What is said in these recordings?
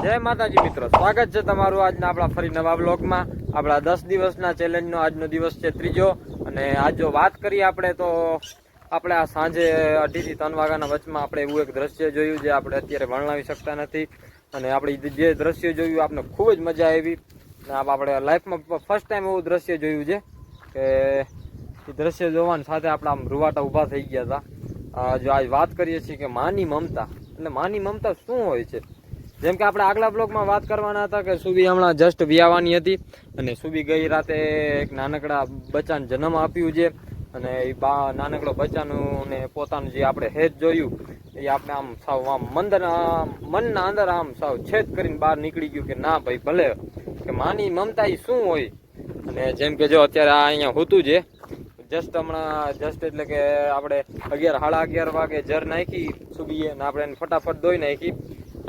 જય માતાજી મિત્રો, સ્વાગત છે તમારું આજના આપણા ફરી નવા બ્લોગમાં। આપણા 10 દિવસના ચેલેન્જનો આજનો દિવસ છે ત્રીજો। અને આજ જો વાત કરીએ આપણે તો આપણે આ સાંજે 2:30 થી 3 વાગ્યાના વચમાં આપણે એવું એક દ્રશ્ય જોયું જે આપણે અત્યારે વર્ણવી શકતા નથી। અને આપણે જે દ્રશ્ય જોયું આપણે ખૂબ જ મજા આવી। આપણે લાઈફમાં ફર્સ્ટ ટાઈમ એવું દ્રશ્ય જોયું છે કે એ દ્રશ્ય જોવાની સાથે આપણા આમ રૂવાટા ઊભા થઈ ગયા હતા। જો આજ વાત કરીએ છીએ કે માની મમતા, એટલે માની મમતા શું હોય છે। જેમ કે આપણે આગલા બ્લોગમાં વાત કરવાના હતા કે સુબી હમણાં જસ્ટ વિયાવાની હતી અને સુબી ગઈ રાતે એક નાનકડા બચ્ચાને જન્મ આપ્યું છે। અને એ નાનકડો બચ્ચાનું ને પોતાનું જે આપણે હેત જોયું એ આપણે આમ સાવ આમ મનના અંદર આમ સાવ છેદ કરીને બહાર નીકળી ગયું કે ના ભાઈ ભલે કે માની મમતા એ શું હોય। અને જેમ કે જો અત્યારે આ અહીંયા હોતું છે જસ્ટ હમણાં એટલે કે આપણે 11-11:30 વાગે જર નાખી સુબીએ ને આપણે એને ફટાફટ ધોઈ નાખી।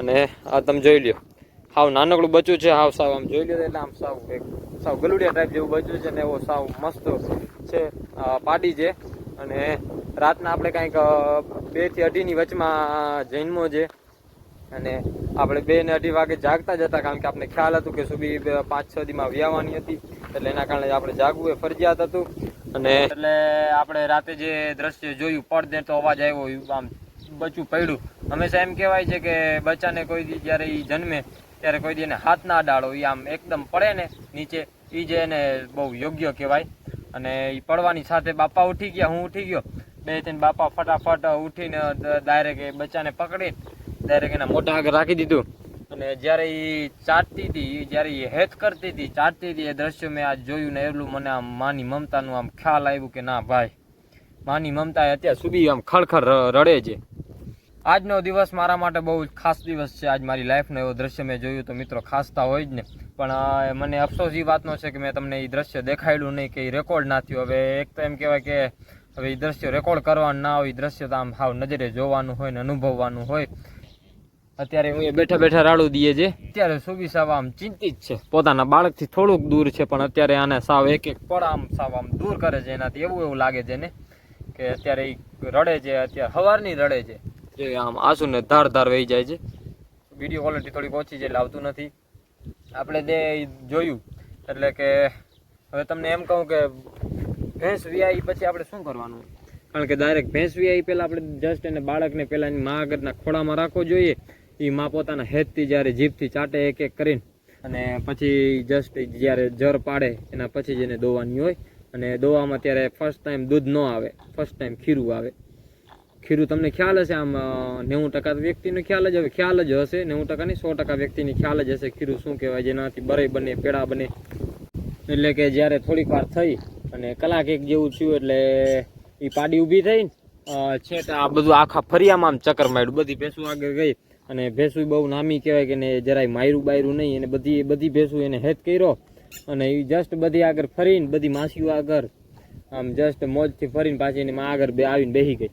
અને આ તમે જોઈ લ્યો હાવ નાનકડું બચ્ચું છે, હાવ સાવ આમ જોઈ લ્યો એટલે આમ સાવ ગલુડિયા ટાઈપ જેવું બચ્ચું છે ને એવો સાવ મસ્ત છે પાડી છે। અને રાતના આપણે કાંઈક 2 થી 2:30 ની વચમાં જન્મો છે અને આપણે 2 ને 2:30 વાગે જાગતા જ હતા કારણ કે આપણે ખ્યાલ હતું કે સુબી 5-6 દીમાં વ્યાવાની હતી એટલે એના કારણે આપણે જાગવું એ ફરજિયાત હતું। અને એટલે આપણે રાતે જે દ્રશ્ય જોયું પડદે તો અવાજ આવ્યો આમ બચ્ચું પડ્યું। હંમેશા એમ કહેવાય છે કે બચ્ચાને કોઈ દી જ્યારે એ જન્મે ત્યારે કોઈ દી એને હાથ ના ડાળો, એ આમ એકદમ પડે ને નીચે એ જે એને બહુ યોગ્ય કહેવાય। અને એ પડવાની સાથે બાપા ઉઠી ગયા, હું ઉઠી ગયો, 2-3 બાપા ફટાફટ ઉઠીને ડાયરેક્ટ એ બચ્ચાને પકડી ડાયરેક્ટ એના મોઢા આગળ રાખી દીધું। અને જ્યારે એ ચાટતી હતી, જ્યારે એ હેત કરતી હતી, ચાટતી હતી, એ દ્રશ્ય મેં આજ જોયું ને એટલું મને આમ માની મમતાનું આમ ખ્યાલ આવ્યું કે ના ભાઈ માની મમતા અત્યારે સુધી આમ ખળખળ રડે છે। આજનો દિવસ મારા માટે બહુ ખાસ દિવસ છે, આજ મારી લાઈફનો એવો દ્રશ્ય મેં જોયું તો મિત્રો ખાસતા હોય જ ને, પણ મને અફસોસ એ વાતનો છે કે મેં તમને એ દ્રશ્ય દેખાડ્યું નહીં કે એ રેકોર્ડ ના થયું। હવે એક તો એમ કહેવાય કે હવે એ દ્રશ્ય રેકોર્ડ કરવાનું ના હોય, એ દ્રશ્ય તો આમ હાવ નજરે જોવાનું હોય ને અનુભવવાનું હોય। અત્યારે હું એ બેઠા રાડું દઈએ છે, અત્યારે સુબી સાવ આમ ચિંતિત છે, પોતાના બાળકથી થોડુંક દૂર છે પણ અત્યારે આને સાવ એક પળ આમ સાવ આમ દૂર કરે છે એનાથી, એવું લાગે છે ને કે અત્યારે એ રડે છે, અત્યારે સવારની રડે છે, જે આમ આંસુ ને ધાર વહી જાય છે। વિડીયો ક્વોલિટી થોડીક ઓછી છે એટલે આવતું નથી। આપણે તે જોયું એટલે કે હવે તમને એમ કહું કે ભેંસ વિયાઈ પછી આપણે શું કરવાનું, કારણ કે ડાયરેક્ટ ભેંસ વિયાઈ પહેલાં આપણે જસ્ટ એને બાળકને પહેલાં એની મા આગળના ખોળામાં રાખવો જોઈએ। એ મા પોતાના હેતથી જ્યારે જીભથી ચાટે એક કરીને અને પછી જસ્ટ જ્યારે જર પાડે એના પછી જ એને દોવાની હોય। અને દોવામાં ત્યારે ફર્સ્ટ ટાઈમ દૂધ ન આવે, ફર્સ્ટ ટાઈમ ખીરું આવે। ખીરું તમને ખ્યાલ હશે, આમ 90% વ્યક્તિનો ખ્યાલ જ હશે, 90% નહીં 100% વ્યક્તિની ખ્યાલ જ હશે ખીરું શું કહેવાય, જેનાથી બરે બને પેડા બને। એટલે કે જ્યારે થોડીક વાર થઈ અને કલાક એક જેવું થયું એટલે એ પાડી ઊભી થઈ છેટ આ બધું આખા ફરિયામાં આમ ચક્કર માર્યું, બધી ભેંસું આગળ ગઈ અને ભેંસું બહુ નામી કહેવાય કે ને જરાય માયરું નહીં, અને બધી ભેંસું એને હેત કર્યો અને એ જસ્ટ બધી આગળ ફરીને બધી માસીઓ આગળ આમ જસ્ટ મોજથી ફરીને પાછી એની માં આગળ આવીને બેસી ગઈ।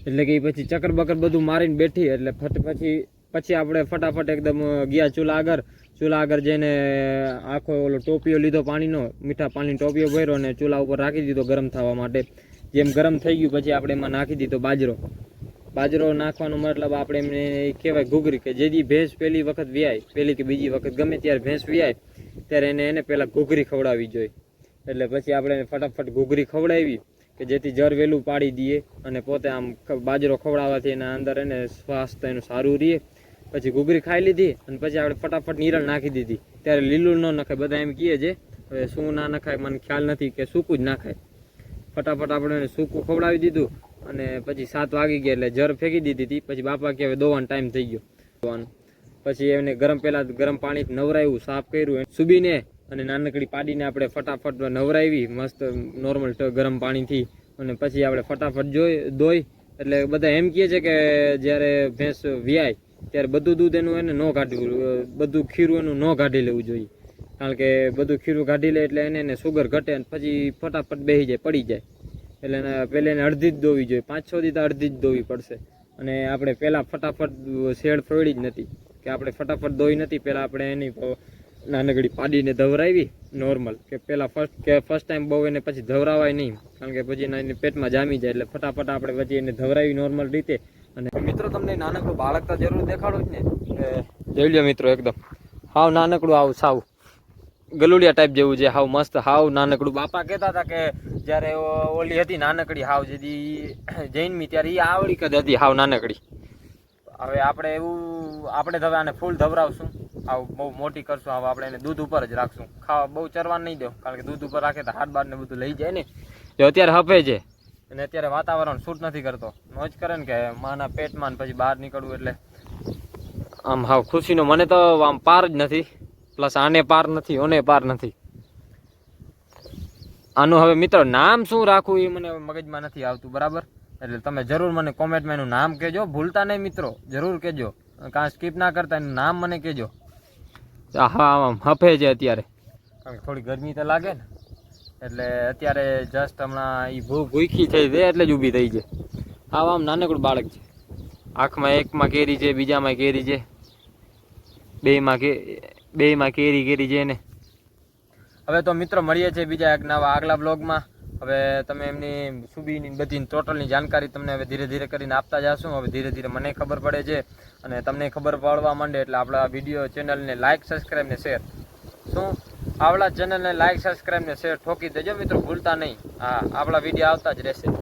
એટલે કે પછી ચક્કર બકર બધું મારીને બેઠી એટલે પછી આપણે ફટાફટ એકદમ ગયા ચૂલા આગળ જઈને આખો ઓલો ટોપિયો લીધો પાણીનો, મીઠા પાણીનો ટોપિયો ભર્યો અને ચૂલા ઉપર રાખી દીધો ગરમ થવા માટે। જેમ ગરમ થઈ ગયું પછી આપણે એમાં નાખી દીધો બાજરો નાખવાનો મતલબ આપણે એમને કહેવાય ઘૂઘરી, કે જેથી ભેંસ પહેલી વખત વ્યાય, પહેલી કે બીજી વખત ગમે ત્યારે ભેંસ વ્યાય ત્યારે એને પહેલાં ઘૂઘરી ખવડાવવી જોઈએ। એટલે પછી આપણે ફટાફટ ઘૂઘરી ખવડાવી કે જેથી જર વહેલું પાડી દઈએ અને પોતે આમ બાજરો ખવડાવવાથી એના અંદર એને સ્વાસ્થ્ય એનું સારું રહે। પછી ઘૂઘરી ખાઈ લીધી અને પછી આપણે ફટાફટ નીરણ નાખી દીધી। ત્યારે લીલું ન નખાય, બધા એમ કહે છે, હવે શું ના નખાય મને ખ્યાલ નથી, કે સૂકું જ નાખાય। ફટાફટ આપણે એને સૂકું ખવડાવી દીધું અને પછી 7 વાગી ગયા એટલે જર ફેંકી દીધી હતી। પછી બાપા કે હવે દોવાનો ટાઈમ થઈ ગયો, પછી એને ગરમ પાણીથી નવરાવ્યું, સાફ કર્યું સુબીને અને નાનકડી પાડીને આપણે ફટાફટ નવરાવી મસ્ત નોર્મલ ગરમ પાણીથી। અને પછી આપણે ફટાફટ દોઈ એટલે બધા એમ કહે છે કે જ્યારે ભેંસ વ્યાય ત્યારે બધું દૂધ એનું એને ન કાઢવું, બધું ખીરું એનું ન કાઢી લેવું જોઈએ, કારણ કે બધું ખીરું કાઢી લે એટલે એને સુગર ઘટે અને પછી ફટાફટ બેસી જાય, પડી જાય। એટલે પહેલાં એને અડધી જ દોવી જોઈએ, 5-6 દી તો અડધી જ દોવી પડશે। અને આપણે પહેલાં ફટાફટ શેડ ફોડી જ નથી કે આપણે ફટાફટ દોઈ નથી, પહેલાં આપણે એની નાનકડી પાડીને ધવરાવી નોર્મલ, કે પહેલાં ફર્સ્ટ ટાઈમ બહુ એને પછી ધવરાવાય નહીં, કારણ કે પછી એના પેટમાં જામી જાય। એટલે ફટાફટ આપણે પછી એને ધવરાવી નોર્મલ રીતે અને મિત્રો તમને નાનકડું બાળક તો જરૂર દેખાડું જ ને, જોઈ લ્યો મિત્રો એકદમ હાવ નાનકડું, આવું સાવ ગલુડિયા ટાઈપ જેવું છે, હાવ મસ્ત, હાવ નાનકડું. બાપા કહેતા હતા કે જ્યારે ઓલી હતી નાનકડી હાવ જેથી જૈનમી, ત્યારે એ આવડી કદ હતી હાવ નાનકડી. હવે આપણે આપણે હવે આને ફૂલ ધવરાવશું, આવું બહુ મોટી કરશું. હવે આપણે એને દૂધ ઉપર જ રાખશું, ખાવા બહુ ચરવા નહીં દો, કારણ કે દૂધ ઉપર રાખે તો હાથ બાર ને બધું લઈ જાય ને. જો અત્યારે હફે છે અને અત્યારે વાતાવરણ શૂટ નથી કરતો, મોજ કરે ને કે માના પેટમાં પછી બહાર નીકળવું, એટલે આમ હાવ ખુશીનો મને તો આમ પાર જ નથી. પ્લસ આને પાર નથી, ઓને પાર નથી. આનું હવે મિત્રો નામ શું રાખવું એ મને મગજમાં નથી આવતું, બરાબર? એટલે તમે જરૂર મને કોમેન્ટમાં એનું નામ કહેજો, ભૂલતા નહીં મિત્રો, જરૂર કહેજો, કાં સ્કીપ ના કરતા એનું નામ મને કહેજો. હા આમ હફે છે અત્યારે, કારણ કે થોડી ગરમી તો લાગે ને, એટલે અત્યારે જસ્ટ હમણાં એ ભૂખી થઈ જાય એટલે જ ઊભી થઈ છે. આમ નાનકડું બાળક છે, આંખમાં એકમાં કેરી છે, બીજામાં કેરી છે, બેયમાં કેરી છે એને. હવે તો મિત્રો મળીએ છીએ બીજા એક નવા આગલા બ્લોગમાં. હવે તમે એમની સુબીની બધી ટોટલની જાણકારી તમને હવે ધીરે ધીરે કરીને આપતા જશું. હવે ધીરે ધીરે મને ખબર પડે છે અને તમને ખબર પડવા માંડે એટલે આપણા વિડીયો ચેનલને લાઇક, સબસ્ક્રાઈબ ને શેર, શું આપણા ચેનલને લાઇક, સબસ્ક્રાઈબ ને શેર ઠોકી દેજો મિત્રો, ભૂલતા નહીં. હા, આપણા વિડીયો આવતા જ રહેશે.